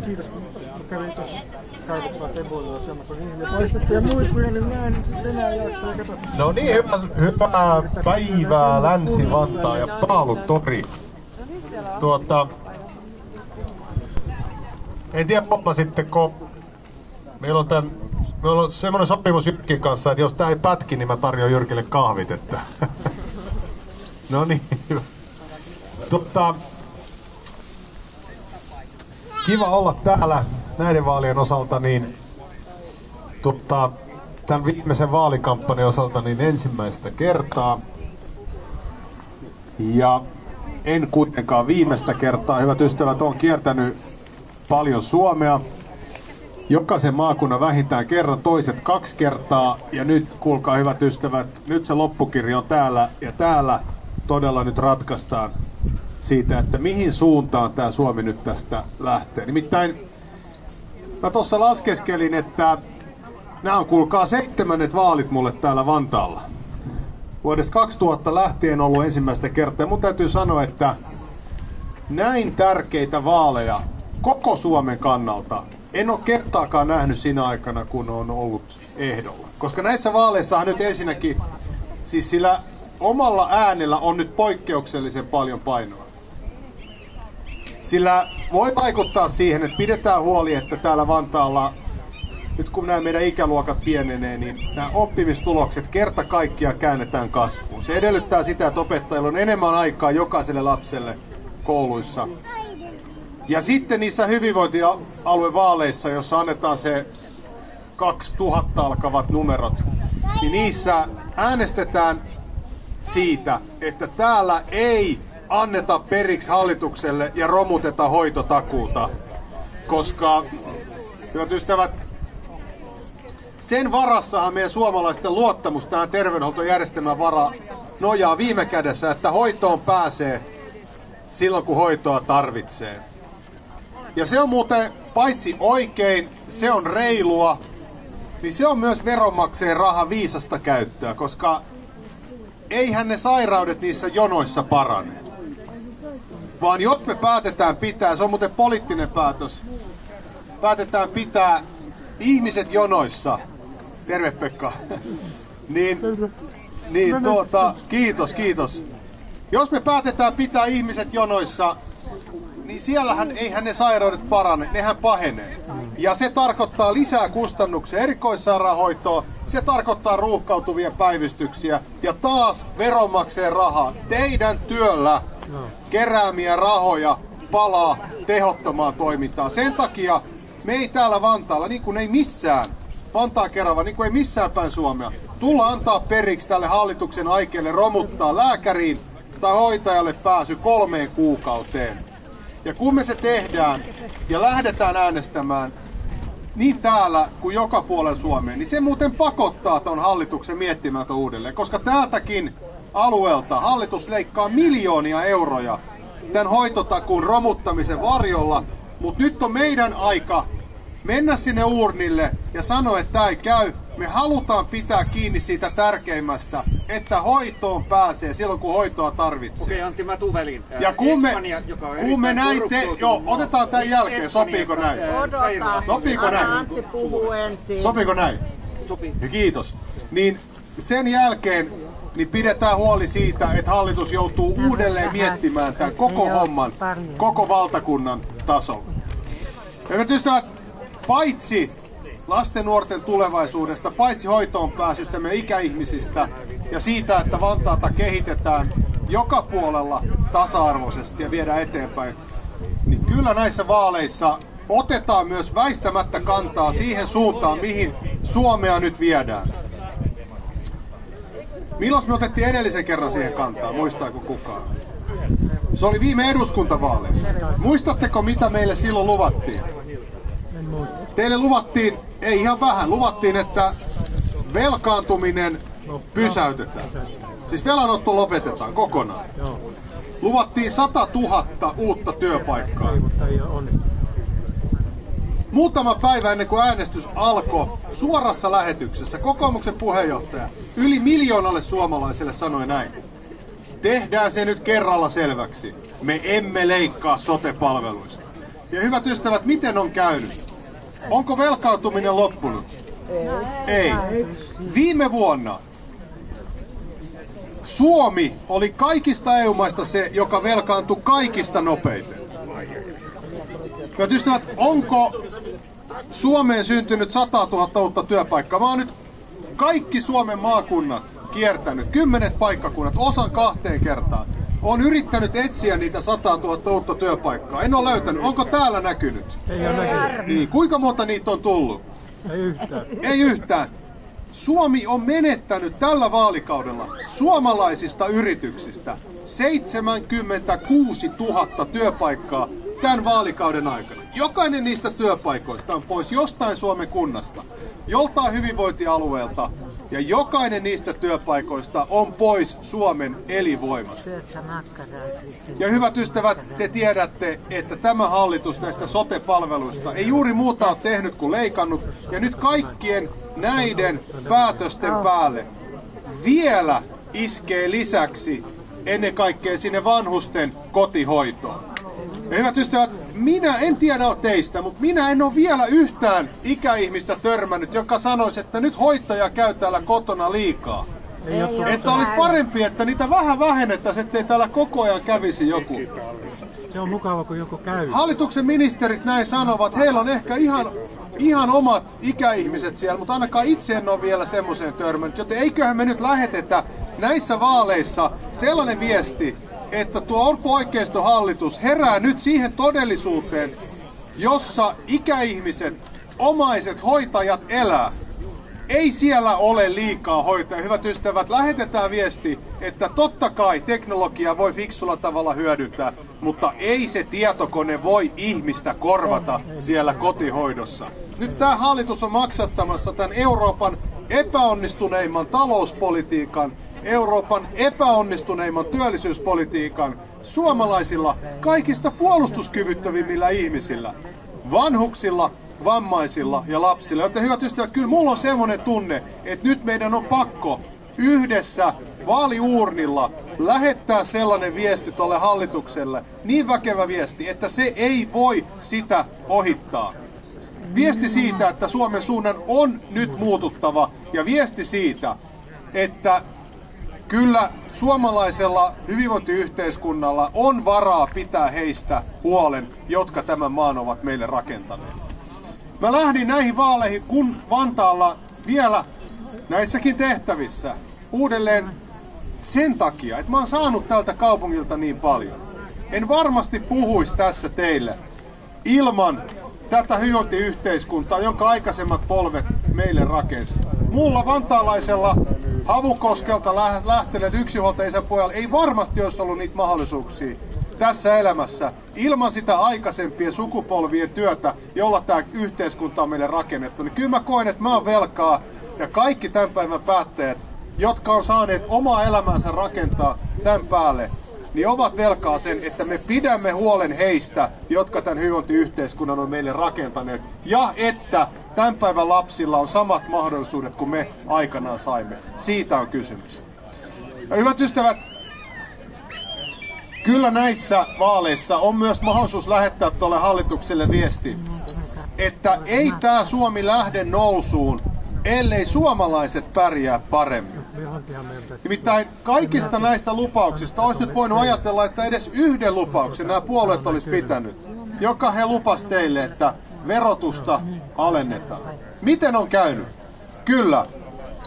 Kiitos, kun kävin tuossa kaivoksella Teboilla syömässä niin ja paistettuja muikkuja, niin mä en enää jaksaa katsoa. No niin, hyvää päivää Länsi-Vantaa ja Paalutori. En tiedä huomasitteko, meillä on semmoinen sopimus Jyrkin kanssa, että jos tää ei pätki, niin mä tarjoan Jyrkille kahvit, että... No niin, hyvä. Kiva olla täällä näiden vaalien osalta, niin tämän viimeisen vaalikampanjan osalta niin ensimmäistä kertaa. Ja en kuitenkaan viimeistä kertaa, hyvät ystävät, on kiertänyt paljon Suomea. Jokaisen maakunnan vähintään kerran, toiset 2 kertaa. Ja nyt, kuulkaa hyvät ystävät, nyt se loppukirja on täällä ja täällä todella nyt ratkaistaan siitä, että mihin suuntaan tämä Suomi nyt tästä lähtee. Nimittäin mä tuossa laskeskelin, että nämä on kuulkaa 7. vaalit mulle täällä Vantaalla. Vuodesta 2000 lähtien ollut ensimmäistä kertaa. Ja mun täytyy sanoa, että näin tärkeitä vaaleja koko Suomen kannalta en ole kertaakaan nähnyt siinä aikana, kun on ollut ehdolla. Koska näissä vaaleissahan nyt ensinnäkin, siis sillä omalla äänellä on nyt poikkeuksellisen paljon painoa. Sillä voi vaikuttaa siihen, että pidetään huoli, että täällä Vantaalla, nyt kun nämä meidän ikäluokat pienenee, niin nämä oppimistulokset kerta kaikkiaan käännetään kasvuun. Se edellyttää sitä, että opettajilla on enemmän aikaa jokaiselle lapselle kouluissa. Ja sitten niissä hyvinvointialuevaaleissa, jossa annetaan se 2000 alkavat numerot, niin niissä äänestetään siitä, että täällä ei anneta periksi hallitukselle ja romuteta hoitotakuuta. Koska, hyvät ystävät, sen varassahan meidän suomalaisten luottamus tähän terveydenhuoltojärjestelmän nojaa viime kädessä, että hoitoon pääsee silloin, kun hoitoa tarvitsee. Ja se on muuten paitsi oikein, se on reilua, niin se on myös veronmaksajien raha viisasta käyttöä, koska eihän ne sairaudet niissä jonoissa parane. Vaan jos me päätetään pitää, se on muuten poliittinen päätös, päätetään pitää ihmiset jonoissa, terve Pekka, kiitos. Jos me päätetään pitää ihmiset jonoissa, niin siellähän eihän ne sairaudet parane, nehän pahenee. Ja se tarkoittaa lisää kustannuksia erikoissairaanhoitoon, se tarkoittaa ruuhkautuvia päivystyksiä ja taas veronmaksajien rahaa teidän työllä keräämiä rahoja palaa tehottomaan toimintaan. Sen takia me ei täällä Vantaalla, niin kuin ei missään, Vantaa-Kerava, niin kuin ei missään päin Suomea, tulla antaa periksi tälle hallituksen aikeelle romuttaa lääkäriin tai hoitajalle pääsy 3 kuukauteen. Ja kun me se tehdään ja lähdetään äänestämään niin täällä kuin joka puolella Suomea, niin se muuten pakottaa ton hallituksen miettimään uudelleen. Koska täältäkin alueelta hallitus leikkaa miljoonia euroja tämän hoitotakuun romuttamisen varjolla, mutta nyt on meidän aika mennä sinne urnille ja sanoa, että tämä ei käy. Me halutaan pitää kiinni siitä tärkeimmästä, että hoitoon pääsee silloin, kun hoitoa tarvitsee. Okei, Antti, mä tuun väliin. Ja kun me näin otetaan tämän jälkeen, sopiiko näin? Sopiiko näin? Antti puhuu ensin. Sopiiko näin? Sopii. Kiitos. Niin sen jälkeen niin pidetään huoli siitä, että hallitus joutuu uudelleen miettimään tämän koko homman, koko valtakunnan tasolla. Hyvät ystävät, paitsi lasten nuorten tulevaisuudesta, paitsi hoitoon pääsystä meidän ikäihmisistä ja siitä, että Vantaata kehitetään joka puolella tasa-arvoisesti ja viedään eteenpäin, niin kyllä näissä vaaleissa otetaan myös väistämättä kantaa siihen suuntaan, mihin Suomea nyt viedään. Milloin me otettiin edellisen kerran siihen kantaa, muistaako kukaan? Se oli viime eduskuntavaaleissa. Muistatteko, mitä meille silloin luvattiin? Teille luvattiin, ei ihan vähän, luvattiin, että velkaantuminen pysäytetään. Siis velanotto lopetetaan kokonaan. Luvattiin 100 000 uutta työpaikkaa. Muutama päivä ennen kuin äänestys alkoi, suorassa lähetyksessä kokoomuksen puheenjohtaja yli 1 miljoonalle suomalaiselle sanoi näin. Tehdään se nyt kerralla selväksi. Me emme leikkaa sote-palveluista. Ja hyvät ystävät, miten on käynyt? Onko velkaantuminen loppunut? Ei. Viime vuonna Suomi oli kaikista EU-maista se, joka velkaantui kaikista nopeiten. Hyvät ystävät, onko Suomeen syntynyt 100 000 uutta työpaikkaa? Mä oon nyt kaikki Suomen maakunnat kiertänyt, 10 paikkakunnat, osan 2 kertaan. Oon yrittänyt etsiä niitä 100 000 uutta työpaikkaa. En ole löytänyt. Onko täällä näkynyt? Ei ole näkynyt. Niin, kuinka monta niitä on tullut? Ei yhtään. Ei yhtään. Suomi on menettänyt tällä vaalikaudella suomalaisista yrityksistä 76 000 työpaikkaa tämän vaalikauden aikana. Jokainen niistä työpaikoista on pois jostain Suomen kunnasta, joltain hyvinvointialueelta, ja jokainen niistä työpaikoista on pois Suomen elinvoimasta. Ja hyvät ystävät, te tiedätte, että tämä hallitus näistä sote-palveluista ei juuri muuta ole tehnyt kuin leikannut, ja nyt kaikkien näiden päätösten päälle vielä iskee lisäksi ennen kaikkea sinne vanhusten kotihoitoon. Ja hyvät ystävät, minä en tiedä teistä, mutta minä en ole vielä yhtään ikäihmistä törmännyt, joka sanoisi, että nyt hoitaja käy täällä kotona liikaa. Että olisi parempi, että niitä vähän vähennettäisiin, ettei täällä koko ajan kävisi joku. Se on mukava, kun joku käy. Hallituksen ministerit näin sanovat, heillä on ehkä ihan omat ikäihmiset siellä, mutta ainakaan itse en ole vielä semmoiseen törmännyt. Joten eiköhän me nyt lähetetä näissä vaaleissa sellainen viesti, että tuo Orpo-oikeistohallitus herää nyt siihen todellisuuteen, jossa ikäihmiset, omaiset, hoitajat elää. Ei siellä ole liikaa hoitajia. Hyvät ystävät, lähetetään viesti, että totta kai teknologiaa voi fiksulla tavalla hyödyntää, mutta ei se tietokone voi ihmistä korvata siellä kotihoidossa. Nyt tämä hallitus on maksattamassa tämän Euroopan epäonnistuneimman talouspolitiikan, Euroopan epäonnistuneimman työllisyyspolitiikan suomalaisilla kaikista puolustuskyvyttövimmillä ihmisillä, vanhuksilla, vammaisilla ja lapsilla. Joten hyvät ystävät, kyllä mulla on semmoinen tunne, että nyt meidän on pakko yhdessä vaaliuurnilla lähettää sellainen viesti tuolle hallitukselle, niin väkevä viesti, että se ei voi sitä ohittaa. Viesti siitä, että Suomen suunnan on nyt muututtava, ja viesti siitä, että kyllä suomalaisella hyvinvointiyhteiskunnalla on varaa pitää heistä huolen, jotka tämän maan ovat meille rakentaneet. Mä lähdin näihin vaaleihin, kun Vantaalla vielä näissäkin tehtävissä uudelleen sen takia, että mä oon saanut tältä kaupungilta niin paljon. En varmasti puhuisi tässä teille ilman tätä hyvinvointiyhteiskuntaa, jonka aikaisemmat polvet meille rakensi. Mulla vantaalaisella Havukoskelta lähteneet yksinhuoltajaisän pojalla ei varmasti olisi ollut niitä mahdollisuuksia tässä elämässä ilman sitä aikaisempien sukupolvien työtä, jolla tämä yhteiskunta on meille rakennettu. Niin kyllä mä koen, että mä oon velkaa, ja kaikki tämän päivän päättäjät, jotka on saaneet omaa elämäänsä rakentaa tämän päälle, niin ovat velkaa sen, että me pidämme huolen heistä, jotka tämän hyvinvointiyhteiskunnan on meille rakentaneet, ja että tämän päivän lapsilla on samat mahdollisuudet kuin me aikanaan saimme. Siitä on kysymys. Ja hyvät ystävät, kyllä näissä vaaleissa on myös mahdollisuus lähettää tuolle hallitukselle viesti, että ei tämä Suomi lähde nousuun, ellei suomalaiset pärjää paremmin. Nimittäin kaikista näistä lupauksista olisi nyt voinut ajatella, että edes yhden lupauksen nämä puolueet olisi pitänyt, joka he lupas teille, että verotusta alennetaan. Miten on käynyt? Kyllä.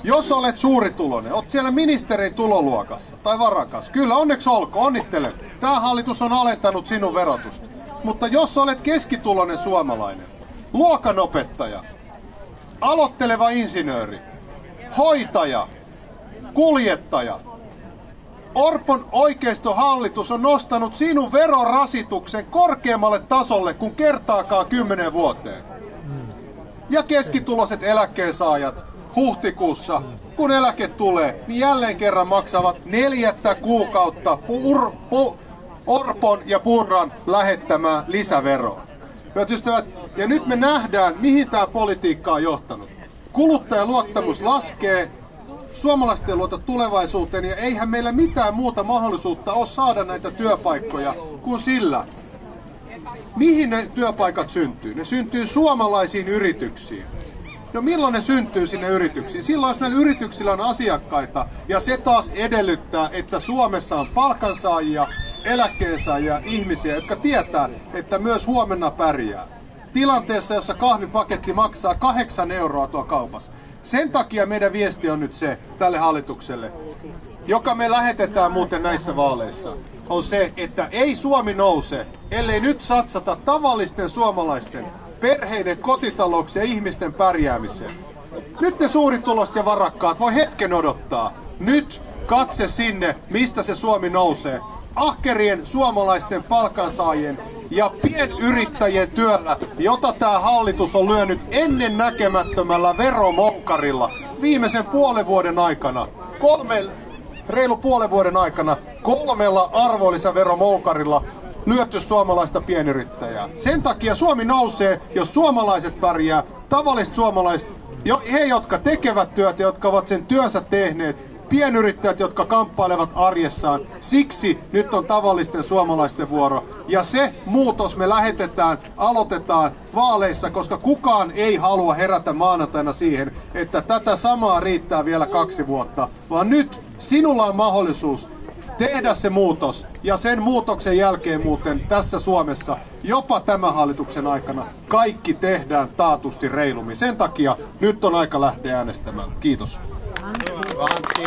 Jos olet suurituloinen, olet siellä ministerin tuloluokassa tai varakas, kyllä onneksi olkoon, onnittelen. Tämä hallitus on alentanut sinun verotusta. Mutta jos olet keskituloinen suomalainen, luokanopettaja, aloitteleva insinööri, hoitaja, kuljettaja, Orpon oikeistohallitus on nostanut sinun verorasituksen korkeammalle tasolle kuin kertaakaan 10 vuoteen. Ja keskituloiset eläkkeensaajat huhtikuussa, kun eläke tulee, niin jälleen kerran maksavat 4 kuukautta Orpon ja Purran lähettämää lisäveroa. Hyvät ystävät, ja nyt me nähdään, mihin tämä politiikka on johtanut. Kuluttajaluottamus laskee, suomalaiset ei luota tulevaisuuteen, ja eihän meillä mitään muuta mahdollisuutta ole saada näitä työpaikkoja kuin sillä, Mihin ne työpaikat syntyy? Ne syntyy suomalaisiin yrityksiin. No milloin ne syntyy sinne yrityksiin? Silloin, jos näillä yrityksillä on asiakkaita, ja se taas edellyttää, että Suomessa on palkansaajia, eläkkeensaajia, ihmisiä, jotka tietää, että myös huomenna pärjää. Tilanteessa, jossa kahvipaketti maksaa 8 euroa tuo kaupassa. Sen takia meidän viesti on nyt se tälle hallitukselle, joka me lähetetään muuten näissä vaaleissa, on se, että ei Suomi nouse, ellei nyt satsata tavallisten suomalaisten, perheiden, kotitalouksien ja ihmisten pärjäämiseen. Nyt ne suurituloiset ja varakkaat voi hetken odottaa. Nyt katse sinne, mistä se Suomi nousee. Ahkerien suomalaisten palkansaajien ja pienyrittäjien työllä, jota tämä hallitus on lyönyt ennen näkemättömällä veromoukarilla viimeisen puolen vuoden aikana. Reilu puolen vuoden aikana 3 arvonlisäveromoukarilla lyöty suomalaista pienyrittäjää. Sen takia Suomi nousee, jos suomalaiset pärjää, tavalliset suomalaiset, he jotka tekevät työtä, jotka ovat sen työnsä tehneet, pienyrittäjät, jotka kamppailevat arjessaan. Siksi nyt on tavallisten suomalaisten vuoro. Ja se muutos me aloitetaan vaaleissa, koska kukaan ei halua herätä maanantaina siihen, että tätä samaa riittää vielä 2 vuotta. Vaan nyt sinulla on mahdollisuus tehdä se muutos. Ja sen muutoksen jälkeen muuten tässä Suomessa, jopa tämän hallituksen aikana, kaikki tehdään taatusti reilummin. Sen takia nyt on aika lähteä äänestämään. Kiitos. Antti.